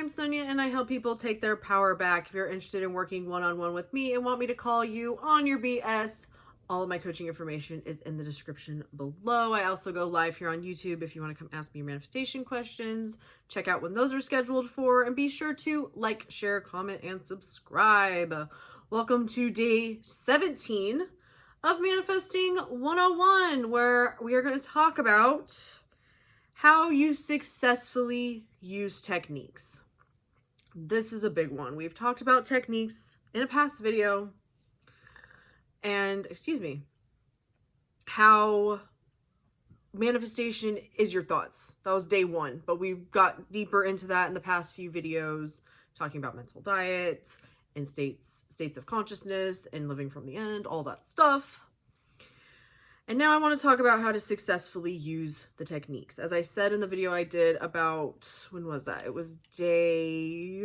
I'm Sonia and I help people take their power back. If you're interested in working one-on-one with me and want me to call you on your BS, all of my coaching information is in the description below. I also go live here on YouTube if you want to come ask me your manifestation questions. Check out when those are scheduled for, and be sure to like, share, comment, and subscribe. Welcome to day 17 of Manifesting 101, where we are going to talk about how you successfully use techniques. This is a big one. We've talked about techniques in a past video, and how manifestation is your thoughts. That was day one, but we got deeper into that in the past few videos, talking about mental diet and states of consciousness and living from the end, all that stuff. And now I want to talk about how to successfully use the techniques. As I said in the video I did about, when was that? It was day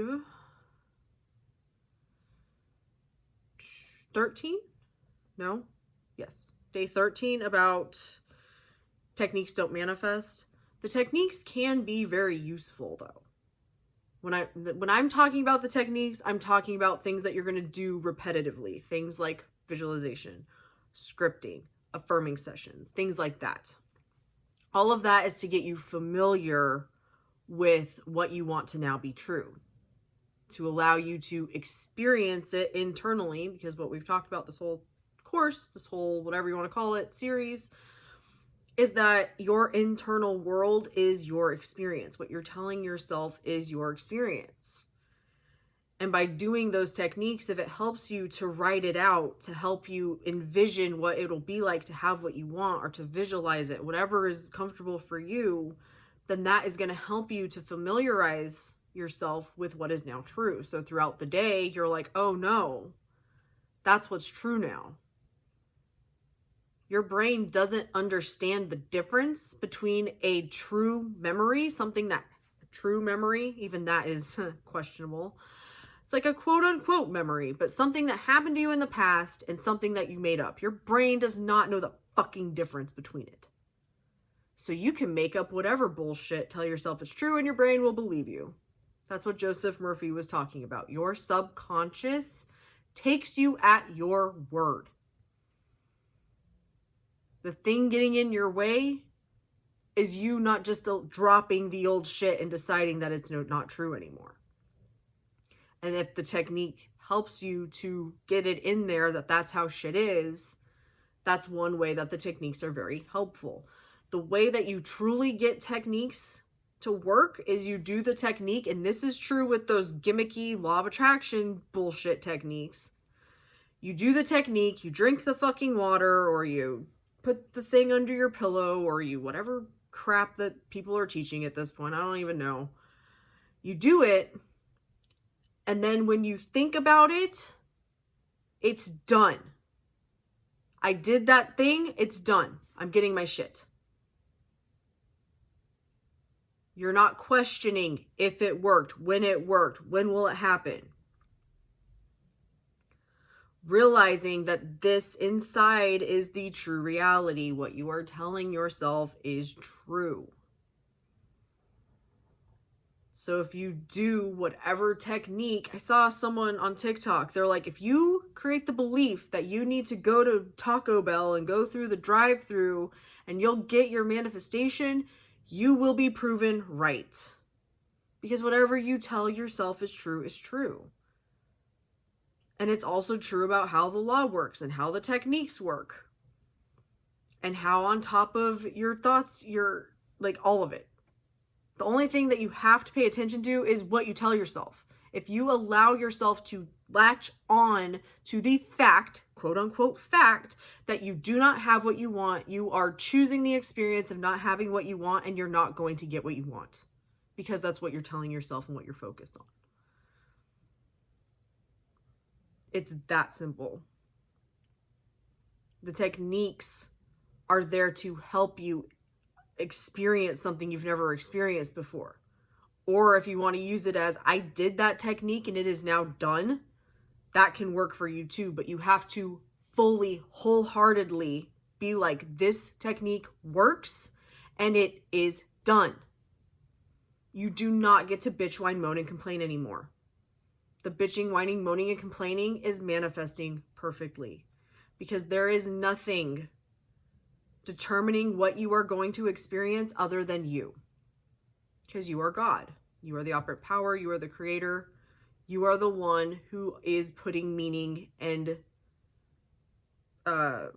13? No? Yes. Day 13 about techniques don't manifest. The techniques can be very useful though. When I'm talking about the techniques, I'm talking about things that you're going to do repetitively. Things like visualization, scripting, affirming sessions, things like that. All of that is to get you familiar with what you want to now be true, to allow you to experience it internally, because what we've talked about this whole course, this whole whatever you want to call it, series, is that your internal world is your experience. What you're telling yourself is your experience. And by doing those techniques, if it helps you to write it out, to help you envision what it'll be like to have what you want, or to visualize it, whatever is comfortable for you, then that is going to help you to familiarize yourself with what is now true. So throughout the day, you're like, oh no, that's what's true now. Your brain doesn't understand the difference between a true memory, true memory, even that is questionable. It's like a quote unquote memory, but something that happened to you in the past and something that you made up. Your brain does not know the fucking difference between it. So you can make up whatever bullshit, tell yourself it's true, and your brain will believe you. That's what Joseph Murphy was talking about. Your subconscious takes you at your word. The thing getting in your way is you not just dropping the old shit and deciding that it's not true anymore. And if the technique helps you to get it in there that that's how shit is, that's one way that the techniques are very helpful. The way that you truly get techniques to work is you do the technique, and this is true with those gimmicky law of attraction bullshit techniques. You do the technique, you drink the fucking water, or you put the thing under your pillow, or you whatever crap that people are teaching at this point. I don't even know. You do it. And then when you think about it, it's done. I did that thing, it's done. I'm getting my shit. You're not questioning if it worked, when will it happen. Realizing that this inside is the true reality. What you are telling yourself is true. So if you do whatever technique, I saw someone on TikTok, they're like, if you create the belief that you need to go to Taco Bell and go through the drive-thru and you'll get your manifestation, you will be proven right. Because whatever you tell yourself is true is true. And it's also true about how the law works and how the techniques work. And how on top of your thoughts, you're like all of it. The only thing that you have to pay attention to is what you tell yourself. If you allow yourself to latch on to the fact, quote unquote fact, that you do not have what you want, you are choosing the experience of not having what you want, and you're not going to get what you want. Because that's what you're telling yourself and what you're focused on. It's that simple. The techniques are there to help you experience something you've never experienced before. Or if you want to use it as, I did that technique and it is now done, that can work for you too. But you have to fully, wholeheartedly be like, this technique works and it is done. You do not get to bitch, whine, moan, and complain anymore. The bitching, whining, moaning, and complaining is manifesting perfectly, because there is nothing determining what you are going to experience other than you, because you are God. You are the operant power. You are the creator. You are the one who is putting meaning and I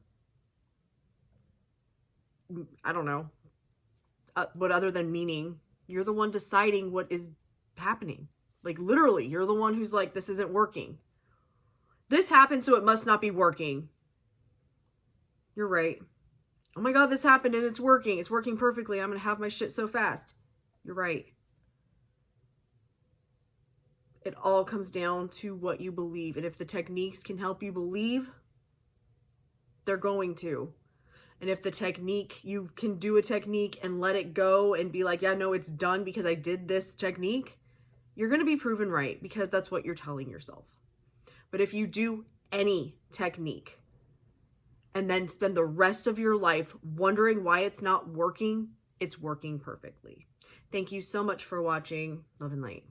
don't know, but other than meaning, you're the one deciding what is happening. Like, literally, you're the one who's like, this isn't working. This happened, so it must not be working. You're right. Oh my God, this happened and it's working. It's working perfectly. I'm going to have my shit so fast. You're right. It all comes down to what you believe. And if the techniques can help you believe, they're going to. And if the technique, you can do a technique and let it go and be like, yeah, no, it's done because I did this technique, you're going to be proven right, because that's what you're telling yourself. But if you do any technique and then spend the rest of your life wondering why it's not working, it's working perfectly. Thank you so much for watching. Love and light.